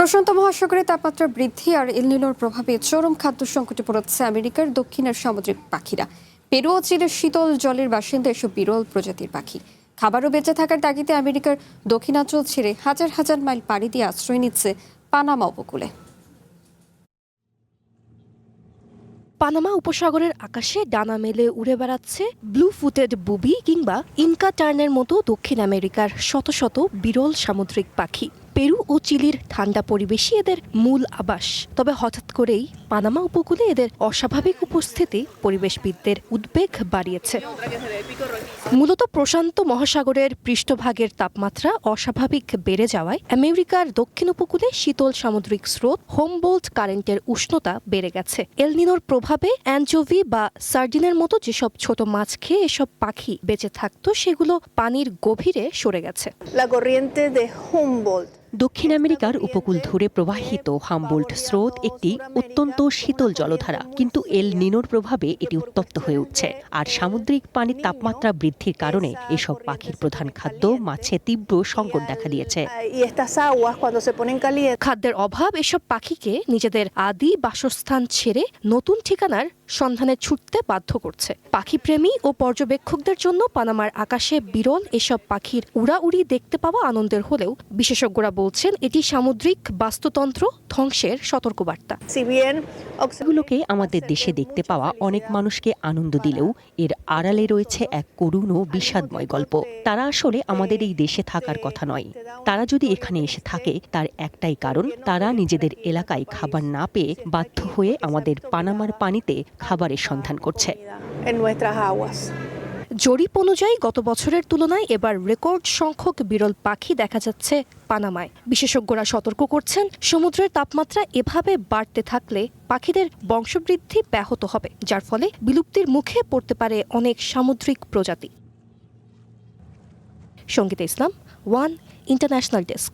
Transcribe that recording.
প্রশান্ত মহাসাগরে তাপমাত্রা বৃদ্ধি আর এল নিনোর প্রভাবে চরম খাদ্য সংকটে পড়েছে আমেরিকার দক্ষিণের সামুদ্রিক পাখিরা। পেরু ও চিলের শীতল জলের বাসিন্দা এসব বিরল প্রজাতির পাখি খাবারও বেঁচে থাকার তাগিদে আমেরিকার দক্ষিণাঞ্চল ছেড়ে হাজার হাজার মাইল পাড়ি দিয়ে আশ্রয় নিচ্ছে পানামা উপকূলে। পানামা উপসাগরের আকাশে ডানা মেলে উড়ে বেড়াচ্ছে ব্লু ফুটেড বুবি কিংবা ইনকা টার্নের মতো দক্ষিণ আমেরিকার শত শত বিরল সামুদ্রিক পাখি। পেরু ও চিলির ঠান্ডা পরিবেশই এদের মূল আবাস। তবে হঠাৎ করেই পানামা উপকূলে এদের অস্বাভাবিক উপস্থিতি পরিবেশবিদদের উদ্বেগ বাড়িয়েছে। মূলত প্রশান্ত মহাসাগরের পৃষ্ঠভাগের তাপমাত্রা অস্বাভাবিক বেড়ে যাওয়ায় আমেরিকার দক্ষিণ উপকূলে শীতল সামুদ্রিক স্রোত হোমবোল্ট কারেন্টের উষ্ণতা বেড়ে গেছে। এল নিনোর প্রভাবে অ্যানচোভি বা সার্ডিনের মতো যেসব ছোট মাছ খেয়ে এসব পাখি বেঁচে থাকতো সেগুলো পানির গভীরে সরে গেছে। দক্ষিণ আমেরিকার উপকূল ধরে প্রবাহিত হামবোল্ট স্রোত একটি অত্যন্ত শীতল জলধারা, কিন্তু এল নিনোর প্রভাবে এটি উত্তপ্ত হয়ে উঠছে। আর সামুদ্রিক পানির তাপমাত্রা বৃদ্ধির কারণে এসব পাখির প্রধান খাদ্য মাছে তীব্র সংকট দেখা দিয়েছে। খাদ্যের অভাব এসব পাখিকে নিজেদের আদি বাসস্থান ছেড়ে নতুন ঠিকানার সন্ধানে ছুটতে বাধ্য করছে। পাখিপ্রেমী ও পর্যবেক্ষকদের জন্য পানামার আকাশে বিরল এসব পাখির উড়াউড়ি দেখতে পাওয়া আনন্দের হলেও বিশেষজ্ঞরা বলছেন এটি সামুদ্রিক বাস্তুতন্ত্র ধ্বংসের সতর্কবার্তা। এগুলোকে আমাদের দেশে দেখতে পাওয়া অনেক মানুষকে আনন্দ দিলেও এর আড়ালে রয়েছে এক করুণ ও বিষাদময় গল্প। তারা আসলে আমাদের এই দেশে থাকার কথা নয়। তারা যদি এখানে এসে থাকে তার একটাই কারণ, তারা নিজেদের এলাকায় খাবার না পেয়ে বাধ্য হয়ে আমাদের পানামার পানিতে খাবারের সন্ধান করছে। জরিপ অনুযায়ী গত বছরের তুলনায় এবার রেকর্ড সংখ্যক বিরল পাখি দেখা যাচ্ছে পানামায়। বিশেষজ্ঞরা সতর্ক করছেন, সমুদ্রের তাপমাত্রা এভাবে বাড়তে থাকলে পাখিদের বংশবৃদ্ধি ব্যাহত হবে, যার ফলে বিলুপ্তির মুখে পড়তে পারে অনেক সামুদ্রিক প্রজাতি। সঙ্গীতা ইসলাম, ওয়ান ইন্টারন্যাশনাল ডেস্ক।